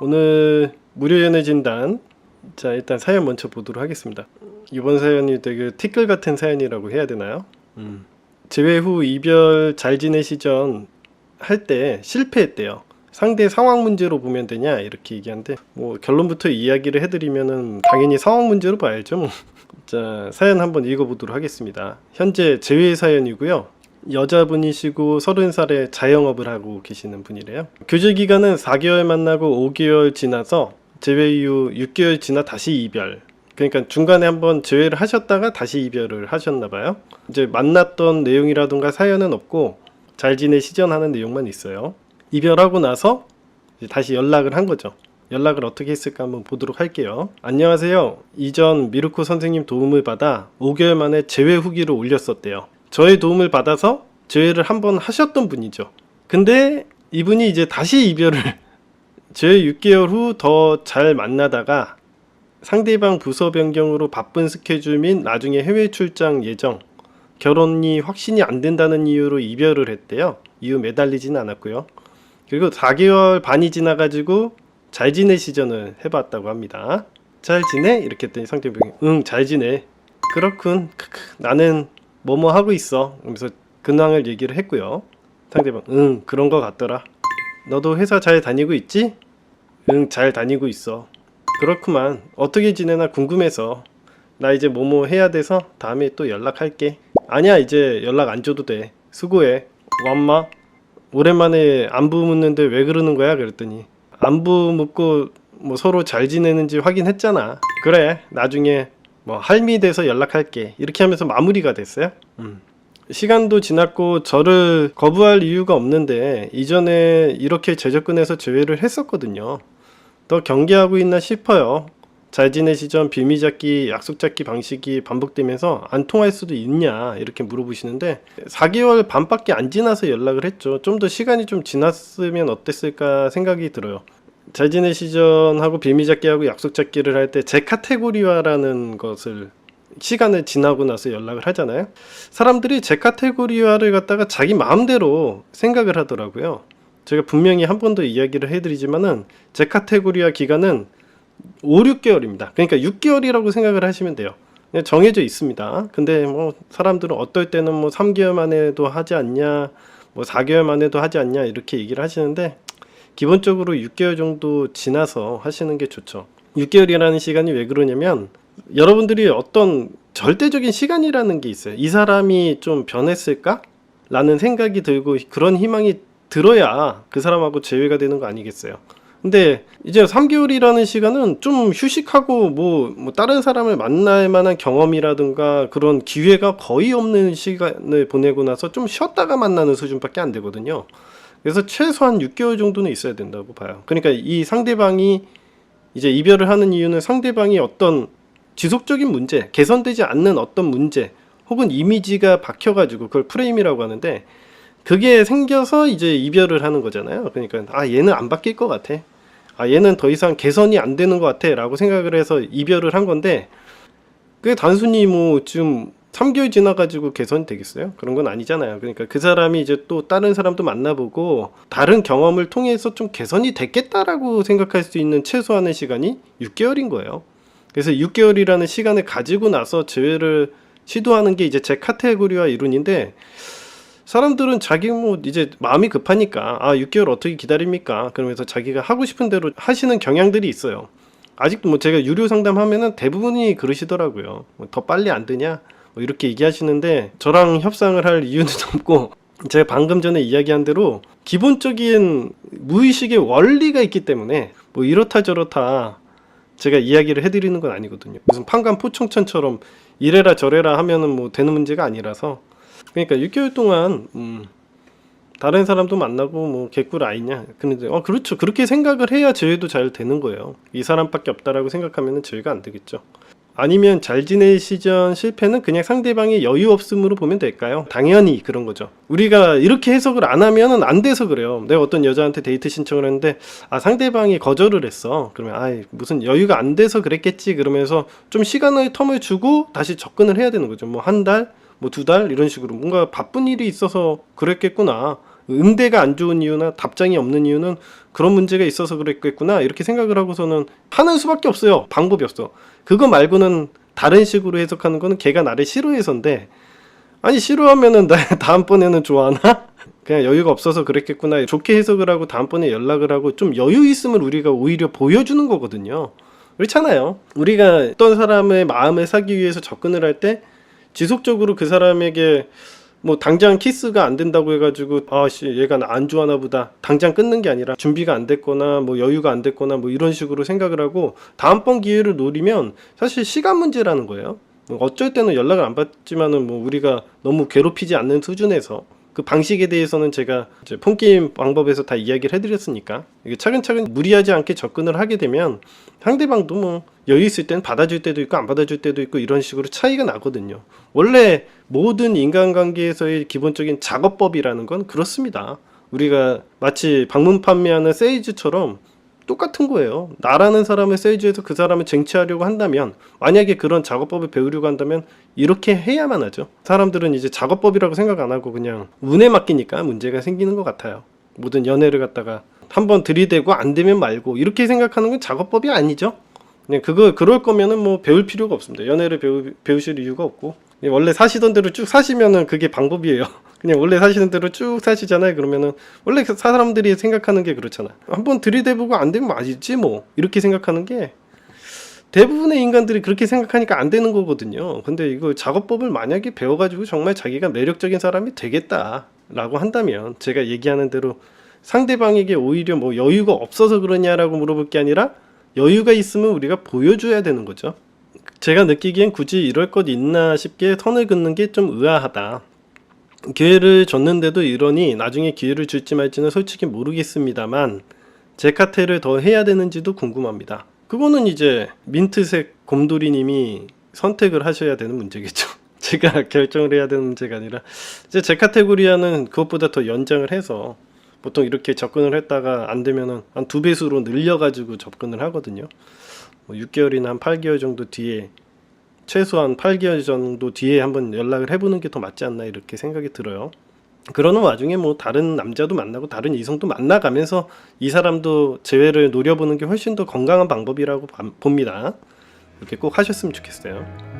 오늘 무료연애 진단. 자, 일단 사연 먼저 보도록 하겠습니다. 이번 사연이 되게 티끌 같은 사연이라고 해야 되나요? 재회 후 이별 잘 지내시전 할 때 실패했대요. 상대 상황 문제로 보면 되냐 이렇게 얘기하는데, 뭐 결론부터 이야기를 해드리면은 당연히 상황 문제로 봐야죠 뭐. 자, 사연 한번 읽어보도록 하겠습니다. 현재 재회 사연이고요. 여자분이시고 30살에 자영업을 하고 계시는 분이래요. 교제 기간은 4개월 만나고 5개월 지나서 재회 이후 6개월 지나 다시 이별. 그러니까 중간에 한번 재회를 하셨다가 다시 이별을 하셨나봐요. 이제 만났던 내용이라든가 사연은 없고 잘 지내시전 하는 내용만 있어요. 이별하고 나서 이제 다시 연락을 한 거죠. 연락을 어떻게 했을까 한번 보도록 할게요. 안녕하세요. 이전 미르코 선생님 도움을 받아 5개월 만에 재회 후기를 올렸었대요. 저의 도움을 받아서 재회를 한번 하셨던 분이죠. 근데 이분이 이제 다시 이별을 재회 6개월 후 더 잘 만나다가 상대방 부서 변경으로 바쁜 스케줄 및 나중에 해외 출장 예정, 결혼이 확신이 안 된다는 이유로 이별을 했대요. 이유 매달리지는 않았고요. 그리고 4개월 반이 지나가지고 잘 지내시전을 해봤다고 합니다. 잘 지내? 이렇게 했더니 상대방이 응, 잘 지내. 그렇군. 나는 뭐뭐 하고 있어. 그러면서 근황을 얘기를 했고요. 상대방 응, 그런 거 같더라. 너도 회사 잘 다니고 있지? 응, 잘 다니고 있어. 그렇구만. 어떻게 지내나 궁금해서. 나 이제 뭐뭐 해야 돼서 다음에 또 연락할게. 아니야, 이제 연락 안 줘도 돼. 수고해. 엄마 오랜만에 안부 묻는데 왜 그러는 거야? 그랬더니 안부 묻고 뭐 서로 잘 지내는지 확인했잖아. 그래, 나중에 뭐 할미 돼서 연락할게. 이렇게 하면서 마무리가 됐어요. 시간도 지났고 저를 거부할 이유가 없는데 이전에 이렇게 재접근해서 재회를 했었거든요. 더 경계하고 있나 싶어요. 잘 지내시전 비밀 잡기, 약속 잡기 방식이 반복되면서 안 통할 수도 있냐 이렇게 물어보시는데 4개월 반밖에 안 지나서 연락을 했죠. 좀 더 시간이 좀 지났으면 어땠을까 생각이 들어요. 잘 지내시전 하고 비밀 잡기 하고 약속 잡기를 할 때 제 카테고리화라는 것을 시간을 지나고 나서 연락을 하잖아요. 사람들이 제 카테고리화를 갖다가 자기 마음대로 생각을 하더라고요. 제가 분명히 한 번 더 이야기를 해드리지만은 제 카테고리화 기간은 5, 6개월입니다. 그러니까 6개월이라고 생각을 하시면 돼요. 정해져 있습니다. 근데 뭐 사람들은 어떨 때는 뭐 3개월 만에도 하지 않냐, 뭐 4개월 만에도 하지 않냐 이렇게 얘기를 하시는데 기본적으로 6개월 정도 지나서 하시는 게 좋죠. 6개월이라는 시간이 왜 그러냐면 여러분들이 어떤 절대적인 시간이라는 게 있어요. 이 사람이 좀 변했을까? 라는 생각이 들고 그런 희망이 들어야 그 사람하고 재회가 되는 거 아니겠어요. 근데 이제 3개월이라는 시간은 좀 휴식하고 뭐 다른 사람을 만날 만한 경험이라든가 그런 기회가 거의 없는 시간을 보내고 나서 좀 쉬었다가 만나는 수준밖에 안 되거든요. 그래서 최소한 6개월 정도는 있어야 된다고 봐요. 그러니까 이 상대방이 이제 이별을 하는 이유는 상대방이 어떤 지속적인 문제, 개선되지 않는 어떤 문제 혹은 이미지가 박혀가지고 그걸 프레임이라고 하는데 그게 생겨서 이제 이별을 하는 거잖아요. 그러니까 아, 얘는 안 바뀔 것 같아. 아, 얘는 더 이상 개선이 안 되는 것 같아 라고 생각을 해서 이별을 한 건데 그게 단순히 뭐 지금 3개월 지나가지고 개선이 되겠어요? 그런 건 아니잖아요. 그러니까 그 사람이 이제 또 다른 사람도 만나보고 다른 경험을 통해서 좀 개선이 됐겠다라고 생각할 수 있는 최소한의 시간이 6개월인 거예요. 그래서 6개월이라는 시간을 가지고 나서 재회를 시도하는 게 이제 제 카테고리와 이론인데 사람들은 자기 뭐 이제 마음이 급하니까 아 6개월 어떻게 기다립니까? 그러면서 자기가 하고 싶은 대로 하시는 경향들이 있어요. 아직도 뭐 제가 유료 상담하면은 대부분이 그러시더라고요. 더 빨리 안 되냐? 뭐 이렇게 얘기하시는데 저랑 협상을 할 이유는 없고 제가 방금 전에 이야기한 대로 기본적인 무의식의 원리가 있기 때문에 뭐 이렇다 저렇다 제가 이야기를 해드리는 건 아니거든요. 무슨 판관포청천처럼 이래라 저래라 하면은 뭐 되는 문제가 아니라서 그러니까 6개월 동안 다른 사람도 만나고 뭐 개꿀 아니냐. 근데 그렇죠. 그렇게 생각을 해야 재회도 잘 되는 거예요. 이 사람밖에 없다라고 생각하면은 재회가 안 되겠죠. 아니면 잘 지내시전 실패는 그냥 상대방의 여유 없음으로 보면 될까요? 당연히 그런 거죠. 우리가 이렇게 해석을 안 하면은 안 돼서 그래요. 내가 어떤 여자한테 데이트 신청을 했는데 아 상대방이 거절을 했어. 그러면 아 무슨 여유가 안 돼서 그랬겠지 그러면서 좀 시간을 텀을 주고 다시 접근을 해야 되는 거죠. 뭐 한 달, 뭐 2달 이런 식으로 뭔가 바쁜 일이 있어서 그랬겠구나 응대가 안 좋은 이유나 답장이 없는 이유는 그런 문제가 있어서 그랬겠구나 이렇게 생각을 하고서는 하는 수밖에 없어요. 방법이 없어. 그거 말고는 다른 식으로 해석하는 거는 걔가 나를 싫어해서인데, 아니 싫어하면은 나 다음번에는 좋아하나? 그냥 여유가 없어서 그랬겠구나 좋게 해석을 하고 다음번에 연락을 하고 좀 여유 있음을 우리가 오히려 보여주는 거거든요. 그렇잖아요. 우리가 어떤 사람의 마음을 사기 위해서 접근을 할 때 지속적으로 그 사람에게 뭐 당장 키스가 안 된다고 해가지고 아씨 얘가 나 안 좋아하나 보다 당장 끊는 게 아니라 준비가 안 됐거나 뭐 여유가 안 됐거나 뭐 이런 식으로 생각을 하고 다음번 기회를 노리면 사실 시간 문제라는 거예요. 어쩔 때는 연락을 안 받지만은 뭐 우리가 너무 괴롭히지 않는 수준에서 그 방식에 대해서는 제가 이제 폰게임 방법에서 다 이야기를 해드렸으니까 이게 차근차근 무리하지 않게 접근을 하게 되면 상대방도 뭐 여유 있을 땐 받아줄 때도 있고 안 받아줄 때도 있고 이런 식으로 차이가 나거든요. 원래 모든 인간관계에서의 기본적인 작업법이라는 건 그렇습니다. 우리가 마치 방문 판매하는 세일즈처럼 똑같은 거예요. 나라는 사람을 세일즈해서 그 사람을 쟁취하려고 한다면, 만약에 그런 작업법을 배우려고 한다면 이렇게 해야만 하죠. 사람들은 이제 작업법이라고 생각 안 하고 그냥 운에 맡기니까 문제가 생기는 것 같아요. 모든 연애를 갖다가 한번 들이대고 안 되면 말고 이렇게 생각하는 건 작업법이 아니죠. 그냥 그럴 거면은 뭐 배울 필요가 없습니다. 연애를 배우실 이유가 없고 원래 사시던 대로 쭉 사시면은 그게 방법이에요. 그냥 원래 사시는 대로 쭉 사시잖아요. 그러면은 원래 사람들이 생각하는 게 그렇잖아. 한번 들이대보고 안 되면 맞지 뭐 이렇게 생각하는 게 대부분의 인간들이 그렇게 생각하니까 안 되는 거거든요. 근데 이거 작업법을 만약에 배워가지고 정말 자기가 매력적인 사람이 되겠다라고 한다면 제가 얘기하는 대로 상대방에게 오히려 뭐 여유가 없어서 그러냐라고 물어볼 게 아니라 여유가 있으면 우리가 보여줘야 되는 거죠. 제가 느끼기엔 굳이 이럴 것 있나 싶게 선을 긋는 게 좀 의아하다. 기회를 줬는데도 이러니 나중에 기회를 줄지 말지는 솔직히 모르겠습니다만 제카테를 더 해야 되는지도 궁금합니다. 그거는 이제 민트색 곰돌이님이 선택을 하셔야 되는 문제겠죠. 제가 결정을 해야 되는 문제가 아니라 이제 제 카테고리아는 그것보다 더 연장을 해서 보통 이렇게 접근을 했다가 안 되면은 한 2배수로 늘려가지고 접근을 하거든요. 뭐 6개월이나 한 8개월 정도 뒤에, 최소한 8개월 정도 뒤에 한번 연락을 해보는 게 더 맞지 않나 이렇게 생각이 들어요. 그러는 와중에 뭐 다른 남자도 만나고 다른 이성도 만나가면서 이 사람도 재회를 노려보는 게 훨씬 더 건강한 방법이라고 봅니다. 이렇게 꼭 하셨으면 좋겠어요.